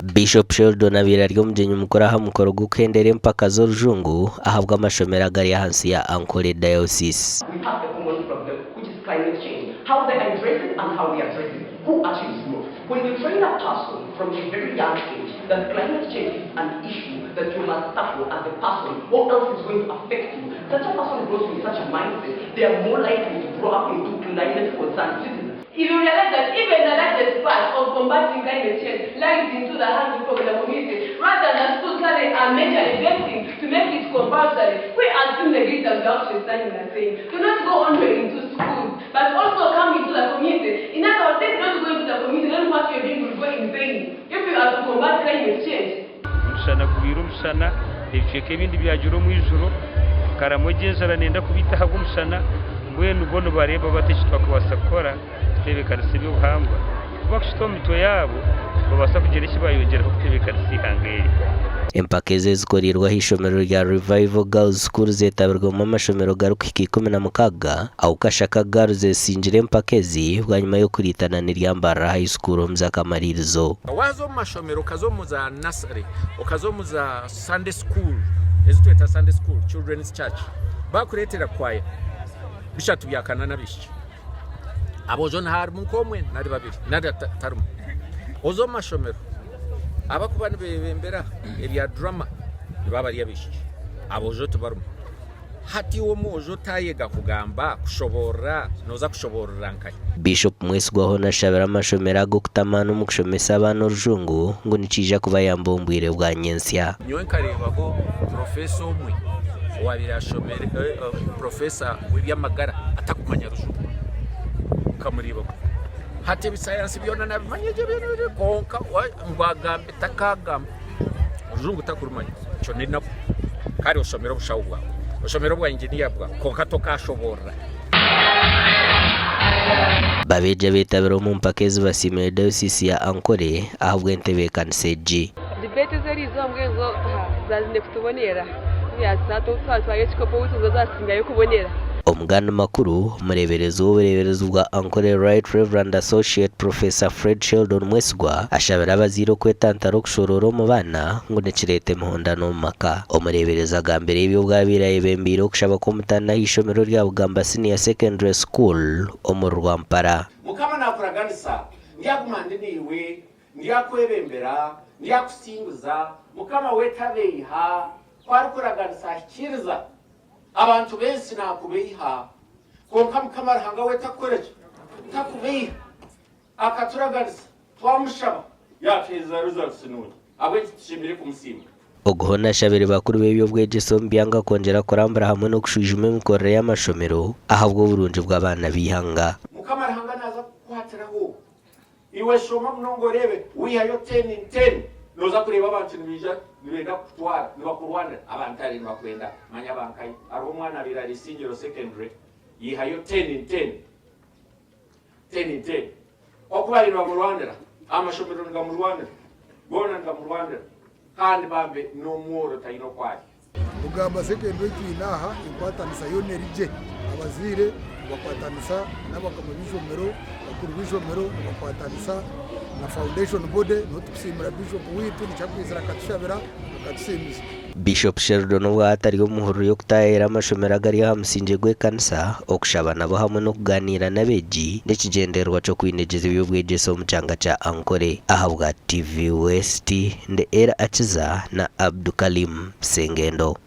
Bishop Sheldon abiraryo mjenyu mukora ha mukoro gukendere mpaka z'orujungu ahabwa amashomero agari hansi ya Ankole Diocese. We have a common problem, which is climate change. How they address it and how we address it. Who achieves more? When you train a person from a very young age that climate change is an issue that you must tackle as a person, what else is going to affect you? Such a person grows with such a mindset, they are more likely to grow up into climate concerned citizens. If you realize that even the largest part of combating climate change lies into the hands of the community, rather than schools are majorly investing to make it compulsory, we assume the greatest option standing and saying, do not go only into schools, but also come into the community. In other words, if you don't go into the community, then what you're doing will go in vain. If you are to combat climate change. Mshana kubiru mshana, ifike bindi byajuro mu ijuru, karamogenzara nenda kubita hagumshana, mbwenu bono bareba batishitwa kubasakora. Tebekarisi by'ubuhangwa bakishito mito yabo babasa kugira kibayongera kutebekarishi hangeri. Empakeze zikorirwa hishomero rya Revival Girls School zetabirwa mu mashomero garuka 16 au kashaka garuze sinjire empakezi bwanyuma yo kuritana n'iryambara high school mzakamaririzo. Wazo mashomero kazomuza nursery okazomuza Sunday school ezitweta Sunday school children's church bakuretera kwaye bishatu byakana nabishi abojo ntari munkomwe nari babiri nari tarumu ozo mashomero abakubani bembera ebya drama nibabari yabishi abojo tubarumu hati wo mojo tayega kugamba kushobora noza kushobora nkai. Bishop Mwesigwaho na shabera amashomero go kutamana mu kushomesa abantu rujungu ngo nicija kuba yambombwire bwa nyensya nyowe kareba ko professor umwe wabira shomere professor w'ibyamagara atakumanya rujungu kamuribo hati bisayansi byona nabimanyeje byo konka ngwagambe takagamba rujungu takurumanya cyo ni nabo kari ushomero bushawwa ushomero bwa engineer bwa konka tokashobora. Babeje betabiro mu mpakezi basimire diocese ya Ankole ahabwa entebekanseji debate zerizo mbwengo zazinde kutubonera ya sato twatwaye chikopo utuzo zasingaye kubonera. Omuganda makuru mureberezo w'ubureberezo bwa Ankole Right Reverend Associate Professor Fred Sheldon Mwesigwa ashabira abaziro kwetantara okushororo mu bana ngo nekirete muhondano mu maka. Omurebereza agambere ibyo bwabiraye bembiro kushaba ko mutana hishomero rya Bugamba Senior Secondary School omu Rwampara. Mukama nakuraganisa ndiyagumande niwe ndiyakwebembera ndiyakusinguza mukama wetabeha kwarukuraganisa kiriza abantu bensi nakubeha konka mukama hanga wetakoreje takubeha akaturaganisa twamushaba yakeza ruzasinuni abwe tishimire kumusimba. Oguhona shabere bakuru b'ibyo bwejeso mbyanga kongera kurambara hamwe no kushujuma imikorere y'amashomero ahabwo burunje bw'abana bihanga. Mukama hanga naza kwatiraho iwe shoma mnongorebe wihayo 10 noza kureba abantu nibija nibenda kutwara nibakurwanda abantu ari nibakwenda manya bankai ari umwana birari singiro secondary yihayo 10 okubali nibamurwandira amashomero ngamurwandira bona ngamurwandira kandi bambe no mworo tayino kwali Bugamba secondary twinaha ikwatanisa yonerije abazire bakwatanisa n'abakamabishomero bakuru bishomero bakwatanisa na foundation body no tusimira bishop witu nichakwizira katushabira akatusimisa. Bishop Sheldon wa atari umuhuru yo kutahera amashomero agari hamusinje gwe kanisa okushaba nabo hamwe no kuganira nabeji nekigenderwa cyo kwinegeza by'ubwejeso mu cyanga ca Ankole ahabwa TV West nde era akiza na Abdukalim Sengendo.